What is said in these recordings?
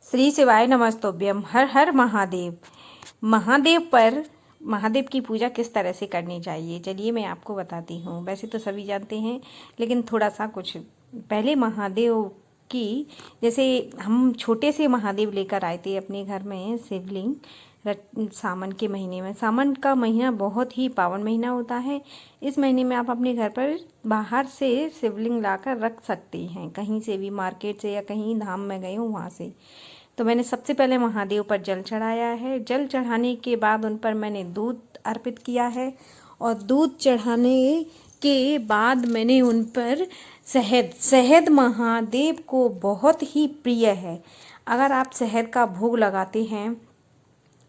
श्री शिवाय नमस्तुभ्यम। हर हर महादेव। महादेव की पूजा किस तरह से करनी चाहिए, चलिए मैं आपको बताती हूँ। वैसे तो सभी जानते हैं, लेकिन थोड़ा सा कुछ पहले महादेव की, जैसे हम छोटे से महादेव लेकर आए थे अपने घर में शिवलिंग सावन के महीने में। सावन का महीना बहुत ही पावन महीना होता है। इस महीने में आप अपने घर पर बाहर से शिवलिंग लाकर रख सकते हैं, कहीं से भी, मार्केट से या कहीं धाम में गए हो वहाँ से। तो मैंने सबसे पहले महादेव पर जल चढ़ाया है। जल चढ़ाने के बाद उन पर मैंने दूध अर्पित किया है, और दूध चढ़ाने के बाद मैंने उन पर शहद महादेव को बहुत ही प्रिय है। अगर आप शहद का भोग लगाते हैं,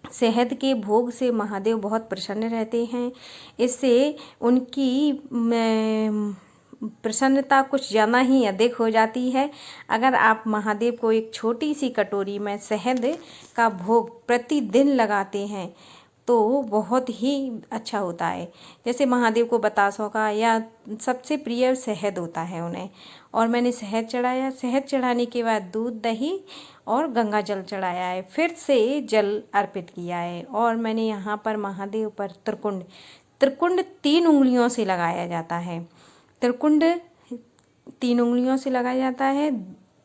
शहद के भोग से महादेव बहुत प्रसन्न रहते हैं। इससे उनकी प्रसन्नता कुछ ज़्यादा ही अधिक हो जाती है। अगर आप महादेव को एक छोटी सी कटोरी में शहद का भोग प्रतिदिन लगाते हैं तो बहुत ही अच्छा होता है। जैसे महादेव को बतासों का या सबसे प्रिय शहद होता है उन्हें। और मैंने शहद चढ़ाया। शहद चढ़ाने के बाद दूध, दही और गंगा जल चढ़ाया है। फिर से जल अर्पित किया है। और मैंने यहाँ पर महादेव पर त्रिकुंड 3 उंगलियों से लगाया जाता है। त्रिकुंड 3 उंगलियों से लगाया जाता है।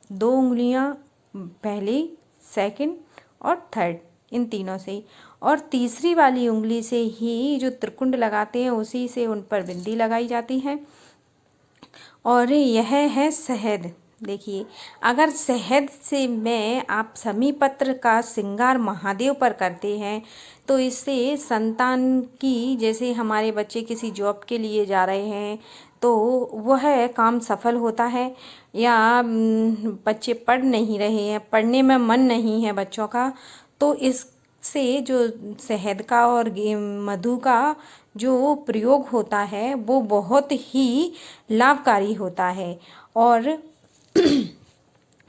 2 उंगलियाँ पहली, सेकंड और थर्ड, इन तीनों से, और तीसरी वाली उंगली से ही जो त्रिकुंड लगाते हैं उसी से उन पर बिंदी लगाई जाती है। और यह है शहद। देखिए, अगर शहद से में आप शमी पत्र का श्रृंगार महादेव पर करते हैं तो इससे संतान की, जैसे हमारे बच्चे किसी जॉब के लिए जा रहे हैं तो वह काम सफल होता है, या बच्चे पढ़ नहीं रहे हैं, पढ़ने में मन नहीं है बच्चों का, तो इससे जो शहद का और मधु का जो प्रयोग होता है वो बहुत ही लाभकारी होता है। और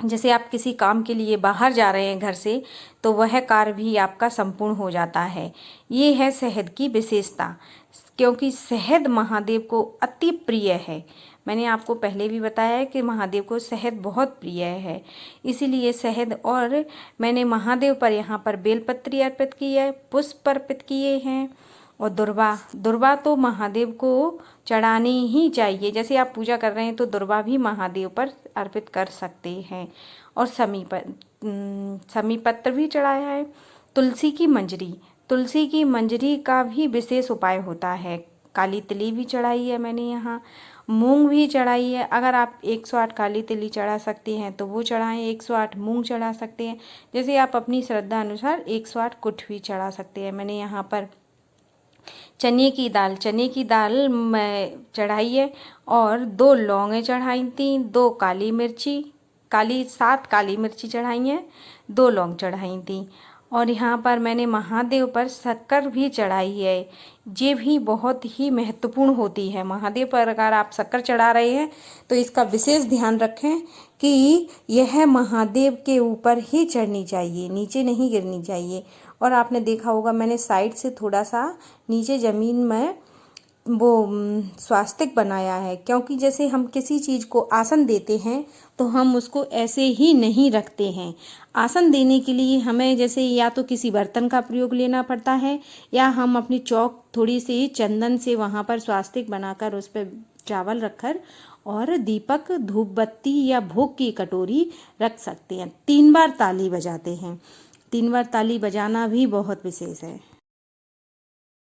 जैसे आप किसी काम के लिए बाहर जा रहे हैं घर से, तो वह कार्य भी आपका संपूर्ण हो जाता है। ये है शहद की विशेषता, क्योंकि शहद महादेव को अति प्रिय है। मैंने आपको पहले भी बताया है कि महादेव को शहद बहुत प्रिय है, इसीलिए शहद। और मैंने महादेव पर यहाँ पर बेलपत्री अर्पित की है, पुष्प अर्पित किए हैं, और दुर्वा तो महादेव को चढ़ानी ही चाहिए। जैसे आप पूजा कर रहे हैं तो दुर्वा भी महादेव पर अर्पित कर सकते हैं। और समी पत्र भी चढ़ाया है। तुलसी की मंजरी का भी विशेष उपाय होता है। काली तिली भी चढ़ाई है मैंने यहाँ। मूंग भी चढ़ाई है। अगर आप 108 काली तिली चढ़ा सकते हैं तो वो चढ़ाएं, 108 मूंग चढ़ा सकते हैं। जैसे आप अपनी श्रद्धा अनुसार 108 कुट भी चढ़ा सकते हैं। मैंने यहाँ पर चने की दाल मैं चढ़ाई है, और 2 लौंगे चढ़ाई थी, 2 7 काली मिर्ची चढ़ाई हैं, 2 लौंग चढ़ाई थी। और यहाँ पर मैंने महादेव पर शक्कर भी चढ़ाई है। ये भी बहुत ही महत्वपूर्ण होती है। महादेव पर अगर आप शक्कर चढ़ा रहे हैं तो इसका विशेष ध्यान रखें कि यह महादेव के ऊपर ही चढ़नी चाहिए, नीचे नहीं गिरनी चाहिए। और आपने देखा होगा मैंने साइड से थोड़ा सा नीचे ज़मीन में वो स्वास्तिक बनाया है, क्योंकि जैसे हम किसी चीज़ को आसन देते हैं तो हम उसको ऐसे ही नहीं रखते हैं। आसन देने के लिए हमें जैसे या तो किसी बर्तन का प्रयोग लेना पड़ता है, या हम अपनी चौक थोड़ी सी चंदन से वहाँ पर स्वास्तिक बनाकर उस पर चावल रखकर और दीपक, धूप बत्ती या भोग की कटोरी रख सकते हैं। 3 बार ताली बजाते हैं। 3 बार ताली बजाना भी बहुत विशेष है।